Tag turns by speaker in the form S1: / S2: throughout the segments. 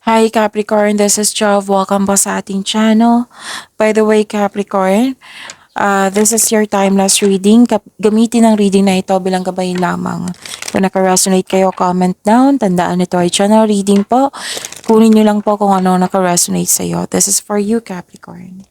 S1: Hi Capricorn, this is Jove. Welcome po sa ating channel. By the way Capricorn, this is your timeless reading. Gamitin ang reading na ito bilang gabay lamang. Kung naka-resonate kayo, comment down. Tandaan ito ay channel reading po. Kunin nyo lang po kung ano naka-resonate sa iyo. This is for you Capricorn.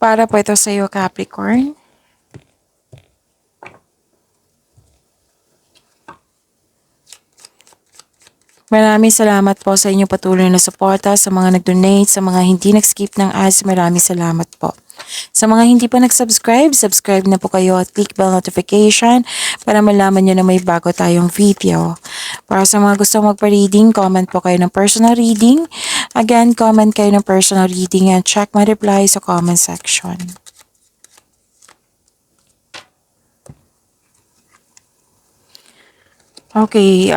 S1: Para po ito sa iyo Capricorn. Maraming salamat po sa inyong patuloy na suporta, sa mga nag-donate, sa mga hindi nag-skip ng ads, maraming salamat po. Sa mga hindi pa nag-subscribe, subscribe na po kayo at click bell notification para malaman nyo na may bago tayong video. Para sa mga gusto magpa-reading, comment po kayo ng personal reading. Again, comment kayo ng personal reading and check my reply sa comment section. Okay,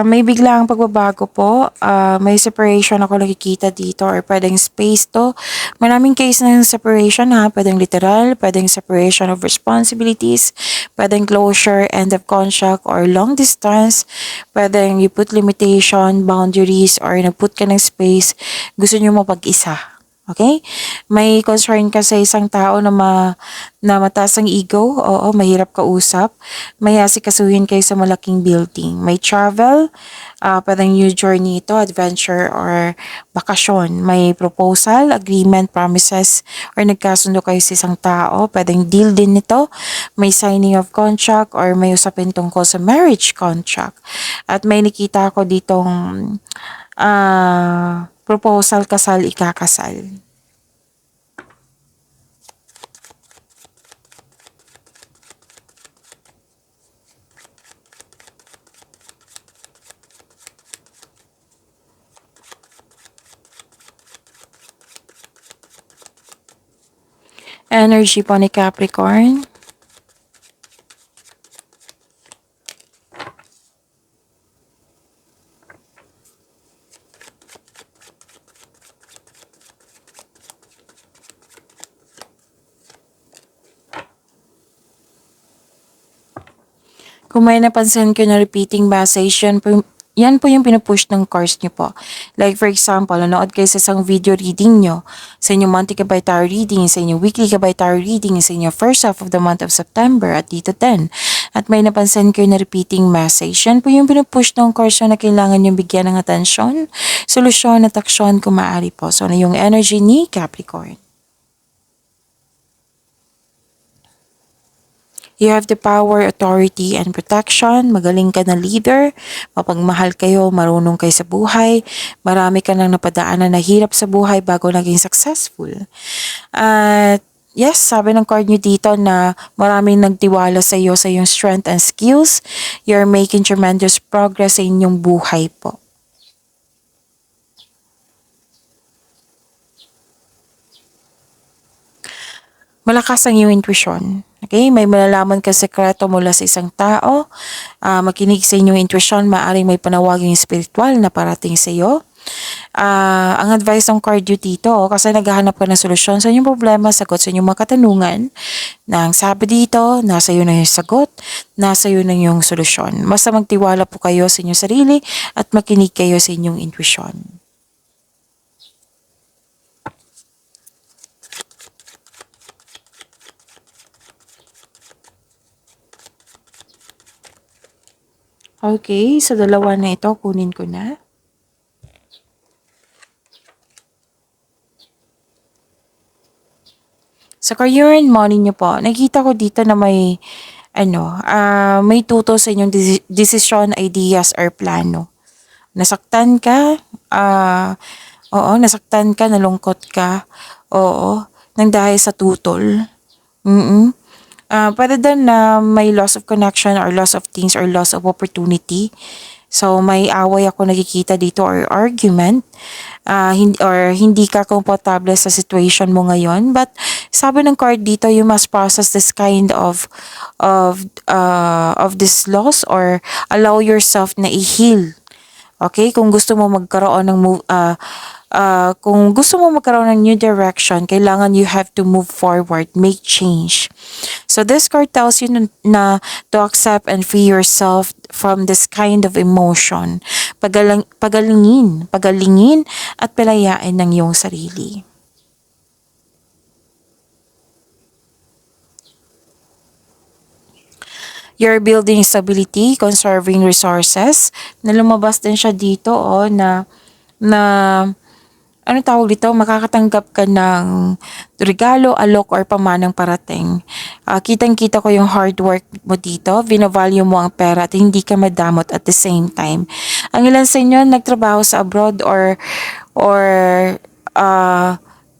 S1: may biglang pagbabago po. May separation ako nakikita dito or pwedeng space to. Maraming case ng separation ha. Pwedeng literal, pwedeng separation of responsibilities, pwedeng closure, end of contract, or long distance. Pwedeng you put limitation, boundaries, or nag-put ka ng space. Gusto nyo mapag-isa. Okay? May concern ka sa isang tao na mataas ang ego. Oo, mahirap kausap. May asikasuhin kayo sa malaking building. May travel. Pwedeng new journey ito, adventure, or bakasyon. May proposal, agreement, promises, or nagkasundo kayo sa isang tao. Pwedeng deal din ito. May signing of contract, or may usapin tungkol sa marriage contract. At may nakita ako ditong proposal, kasal, ikakasal. Energy po ni Capricorn. Kung may napansin kayo na repeating message, yan po yung pinupush ng cards nyo po. Like for example, nanood kayo sa isang video reading nyo, sa inyong monthly kabay tarot reading, sa inyong weekly kabay tarot reading, sa inyong first half of the month of September at dito 10. At may napansin kayo na repeating message, yan po yung pinupush ng cards na kailangan yung bigyan ng atensyon, solusyon at aksyon kung maaari po. So, ano yung energy ni Capricorn? You have the power, authority, and protection. Magaling ka na leader. Mapagmahal kayo, marunong kayo sa buhay. Marami ka nang napadaanan na hirap sa buhay bago naging successful. At yes, sabi ng card nyo dito na maraming nagtiwala sa iyo sa iyong strength and skills. You're making tremendous progress sa inyong buhay po. Malakas ang iyong intuition. Okay? May malalaman ka sekreto mula sa isang tao. Makinig sa inyong intuition, maaaring may panawaging spiritual na parating sa iyo. Ang advice ng card nyo dito, kasi naghahanap ka ng solusyon sa inyong problema, sagot sa inyong mga katanungan, na ang sabi dito, nasa iyo na yung sagot, nasa iyo na yung solusyon. Basta magtiwala po kayo sa inyong sarili at makinig kayo sa inyong intuition. Okay, sa dalawa na ito, kunin ko na. Sa career and money nyo po, nakita ko dito na may, may tuto sa inyong decision, ideas, or plano. Nasaktan ka, nasaktan ka, nalungkot ka, nang dahil sa tutol. Pwede din na may loss of connection or loss of things or loss of opportunity So may away ako nakikita dito or argument, hindi ka komportable sa situation mo ngayon. But sabi ng card dito, you must process this kind of this loss or allow yourself na i-heal. Okay? Kung gusto mo magkaroon ng new direction, kailangan you have to move forward, make change. So this card tells you na to accept and free yourself from this kind of emotion. Pagalingin at palayain ng iyong sarili. You're building stability, conserving resources. Na lumabas din siya dito, na ano tawag dito, makakatanggap ka ng regalo, alok, or pamanang parating. Kitang-kita ko yung hard work mo dito, vinavalue mo ang pera at hindi ka madamot at the same time. Ang ilan sa inyo nagtrabaho sa abroad or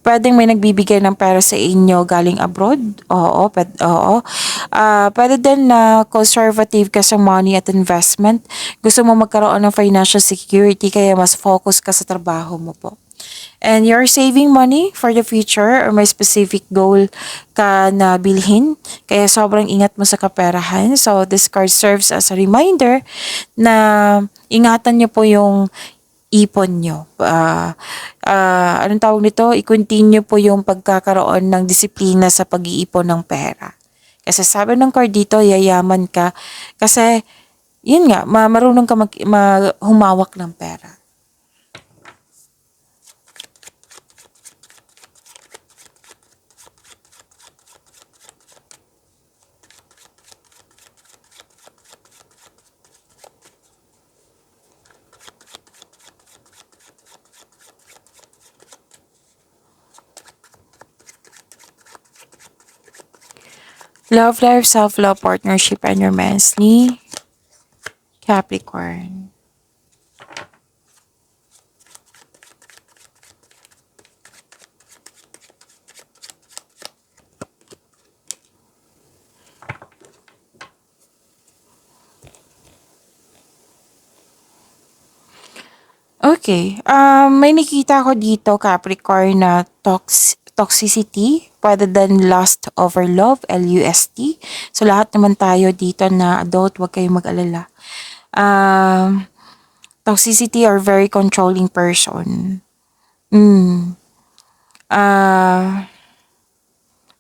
S1: pwedeng may nagbibigay ng pera sa inyo galing abroad. Oo. Pwede din na conservative ka sa money at investment. Gusto mo magkaroon ng financial security kaya mas focus ka sa trabaho mo po. And you're saving money for the future or may specific goal ka na bilhin. Kaya sobrang ingat mo sa kaperahan. So this card serves as a reminder na ingatan nyo po yung ipon nyo. Anong tawag nito? I-continue po yung pagkakaroon ng disiplina sa pag-iipon ng pera. Kasi sabi ng card dito, yayaman ka. Kasi, yun nga, marunong ka humawak ng pera. Love life, self-love, partnership, and romance ni Capricorn. Okay. May nakita ko dito, Capricorn, na toxicity, pwede din lust over love, LUST. So, lahat naman tayo dito na adult, huwag kayong mag-alala. Toxicity or very controlling person.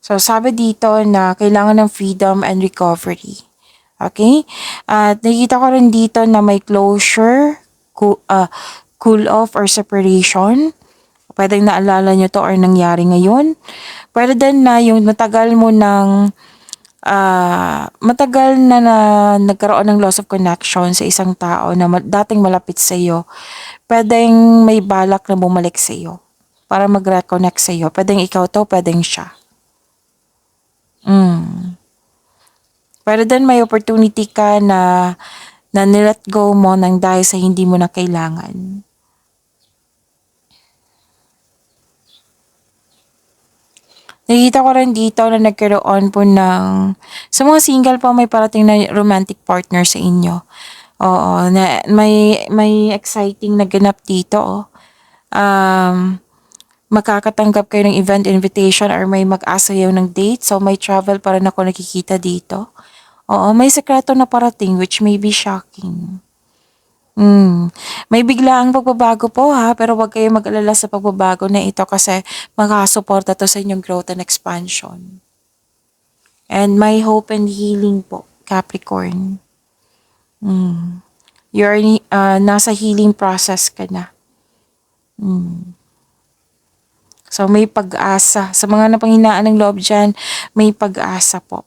S1: So, sabi dito na kailangan ng freedom and recovery. Okay? At nakikita ko rin dito na may closure, cool off or separation. Pwedeng naalala nyo to or nangyari ngayon. Pwede din na yung matagal na nagkaroon ng loss of connection sa isang tao na dating malapit sa iyo. Pwedeng may balak na bumalik sa iyo para mag-reconnect sa iyo. Pwedeng ikaw to, pwedeng siya. Pwede din may opportunity ka na nilet go mo nang dahil sa hindi mo na kailangan. Nakikita ko rin dito na nagkaroon po sa mga single po may parating na romantic partner sa inyo. Oo, na may exciting na ganap dito. Makakatanggap kayo ng event invitation or may mag-asayaw ng date. So may travel pa rin ako nakikita dito. Oo, may sekreto na parating which may be shocking. May biglaang pagbabago po pero wag kayong mag-alala sa pagbabago na ito kasi makakasuporta to sa inyong growth and expansion. And may hope and healing po, Capricorn. You're nasa healing process ka na. So may pag-asa. Sa mga napanghinaan ng loob dyan, may pag-asa po.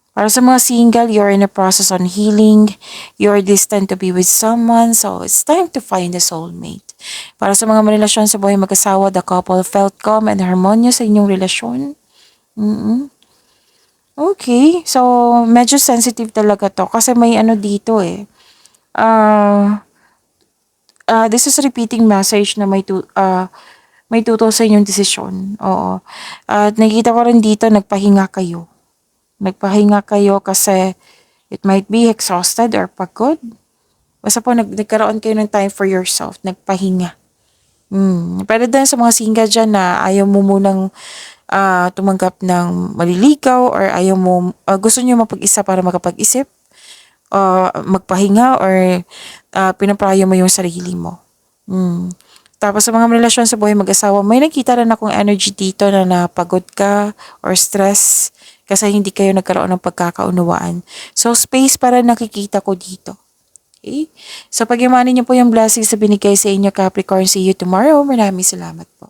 S1: Para sa mga single, you're in a process on healing. You're destined to be with someone. So, it's time to find a soulmate. Para sa mga relasyon sa buhay mag-asawa, the couple felt calm and harmonious sa inyong relasyon. Okay. So, medyo sensitive talaga to. Kasi may dito eh. This is a repeating message na may tutol sa inyong desisyon. Oo. At nakikita ko rin dito, nagpahinga kayo kasi it might be exhausted or pagod. Basta po nagkaroon kayo ng time for yourself, nagpahinga. Pero din sa mga single dyan na ayaw mo munang tumanggap ng maliligaw or ayaw mo, gusto nyo mapag-isa para makapag-isip, magpahinga or pinaprayo mo yung sarili mo. Tapos sa mga relasyon sa buhay mag-asawa, may nakita rin akong energy dito na napagod ka or stress kasi hindi kayo nagkaroon ng pagkakaunawaan. So space para nakikita ko dito. Okay? So pag-imanin niyo po yung blessings na binigay sa inyo Capricorn, see you tomorrow. Maraming salamat po.